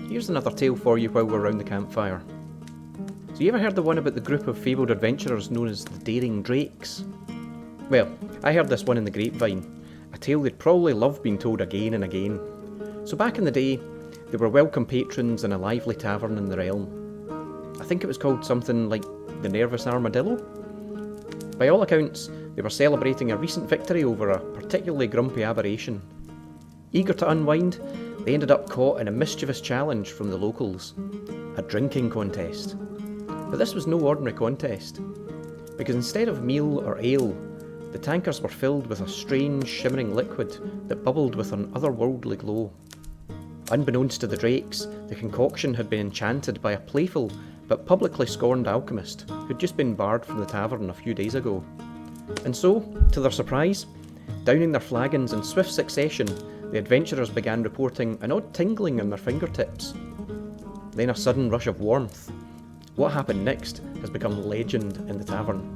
Here's another tale for you while we're round the campfire. So you ever heard the one about the group of fabled adventurers known as the Daring Drakes? Well, I heard this one in the grapevine, a tale they'd probably love being told again and again. So back in the day, they were welcome patrons in a lively tavern in the realm. I think it was called something like the Nervous Armadillo? By all accounts, they were celebrating a recent victory over a particularly grumpy aberration. Eager to unwind, they ended up caught in a mischievous challenge from the locals, a drinking contest. But this was no ordinary contest, because instead of meal or ale, the tankers were filled with a strange shimmering liquid that bubbled with an otherworldly glow. Unbeknownst to the Drakes, the concoction had been enchanted by a playful but publicly scorned alchemist who'd just been barred from the tavern a few days ago. And so, to their surprise, downing their flagons in swift succession, the adventurers began reporting an odd tingling in their fingertips. Then a sudden rush of warmth. What happened next has become legend in the tavern.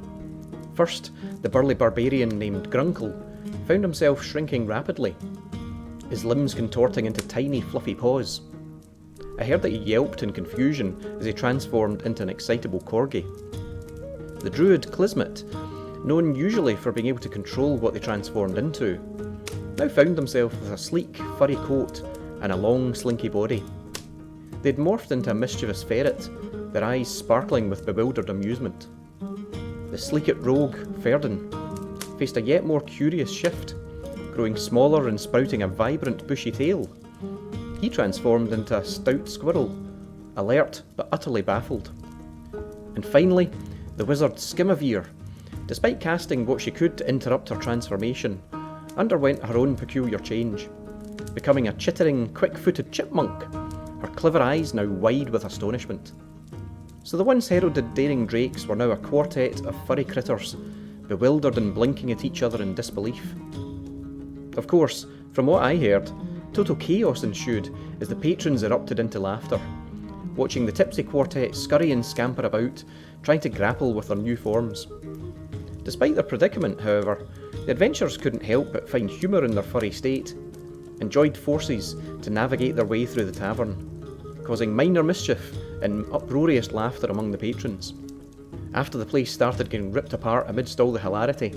First, the burly barbarian named Grunkle found himself shrinking rapidly, his limbs contorting into tiny fluffy paws. I heard that he yelped in confusion as he transformed into an excitable corgi. The druid Clismet, known usually for being able to control what they transformed into, now found themselves with a sleek, furry coat and a long, slinky body. They'd morphed into a mischievous ferret, their eyes sparkling with bewildered amusement. The sleekit rogue, Ferdin, faced a yet more curious shift, growing smaller and sprouting a vibrant bushy tail. He transformed into a stout squirrel, alert but utterly baffled. And finally, the wizard Skimavir, despite casting what she could to interrupt her transformation, underwent her own peculiar change, becoming a chittering, quick-footed chipmunk, her clever eyes now wide with astonishment. So the once heralded Daring Drakes were now a quartet of furry critters, bewildered and blinking at each other in disbelief. Of course, from what I heard, total chaos ensued as the patrons erupted into laughter, watching the tipsy quartet scurry and scamper about, trying to grapple with their new forms. Despite their predicament, however, the adventurers couldn't help but find humour in their furry state, and joined forces to navigate their way through the tavern, causing minor mischief and uproarious laughter among the patrons. After the place started getting ripped apart amidst all the hilarity,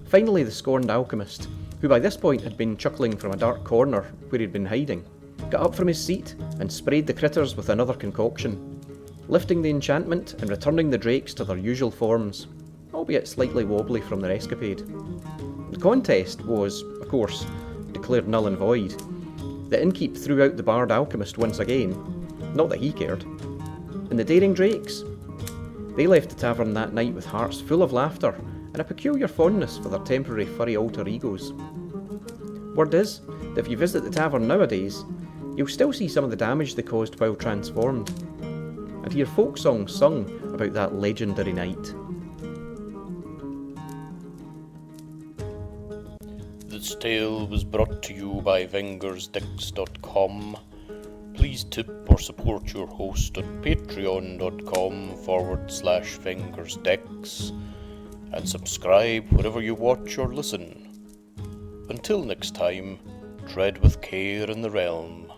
finally the scorned alchemist, who by this point had been chuckling from a dark corner where he'd been hiding, got up from his seat and sprayed the critters with another concoction, lifting the enchantment and returning the drakes to their usual forms, albeit slightly wobbly from their escapade. The contest was, of course, declared null and void. The innkeep threw out the barred alchemist once again, not that he cared. And the Daring Drakes? They left the tavern that night with hearts full of laughter and a peculiar fondness for their temporary furry alter egos. Word is that if you visit the tavern nowadays, you'll still see some of the damage they caused while transformed, and hear folk songs sung about that legendary night. This tale was brought to you by vengersdicks.com. Please tip or support your host at patreon.com/vengersdicks and subscribe wherever you watch or listen. Until next time, tread with care in the realm.